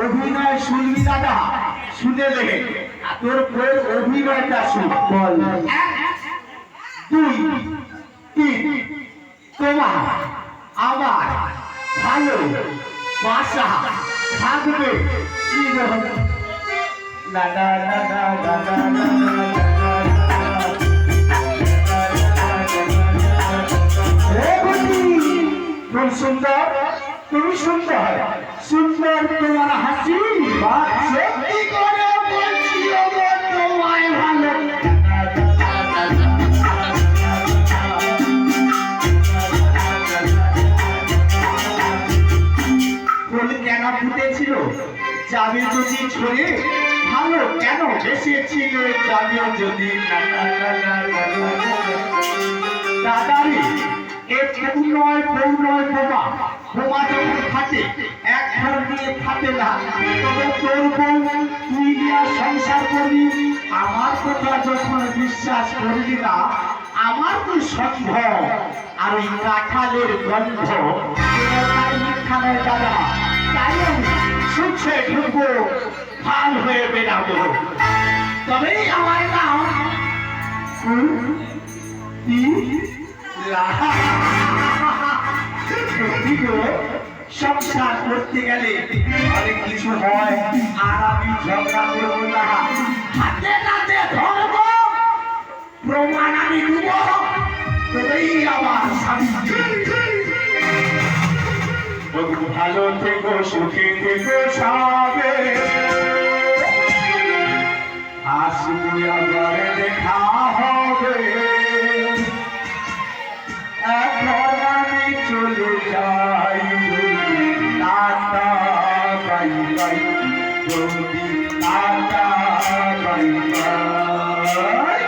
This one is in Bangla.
অভিনয় শুনবি দাদা, শুনে লে তোর বইয়ের অভিনয়টা শুন। বল। 2 3 তোমার আমার ভালো বাসা থাকবে দাদা দাদা দাদা তুমি সুন্দর, তুমি সুন্দর, সুন্দর তোমার হাসি সত্যি করে বলছি তোমায় ভালো। ফুল কেন ফুটেছিল যাবে যদি ছড়ে, ভালো কেন বেসেছিল যাবে যদি দাদারি নয় বউ নয় বোমা, বোমা যখন ফাটে এক ঘর দিয়ে ফাটে না, তবে তোর বউ তুই নিয়ে সংসার করবি। আমার কথা যখন বিশ্বাস করবি না, আমার তো সম্ভব আর ওই কাঁঠালের গন্ধ দাদা, তাই সুখে ঢুকবো ভাল হয়ে বেরাবো, তবেই আমার নাম সংসার করতে গেলে অনেক কিছু হয়, আর আমি ঝগড়া করবো না, হাতে নাতে ধরবো, প্রমাণ আমি দেব, তবেই আমার শান্তি। ভালো থেকো, সুখে থেকো সবে, আসবো আবার দেখা হবে, এখন আমি চলে যাই টাটা বাই বাই, যদি টাটা বাই বাই।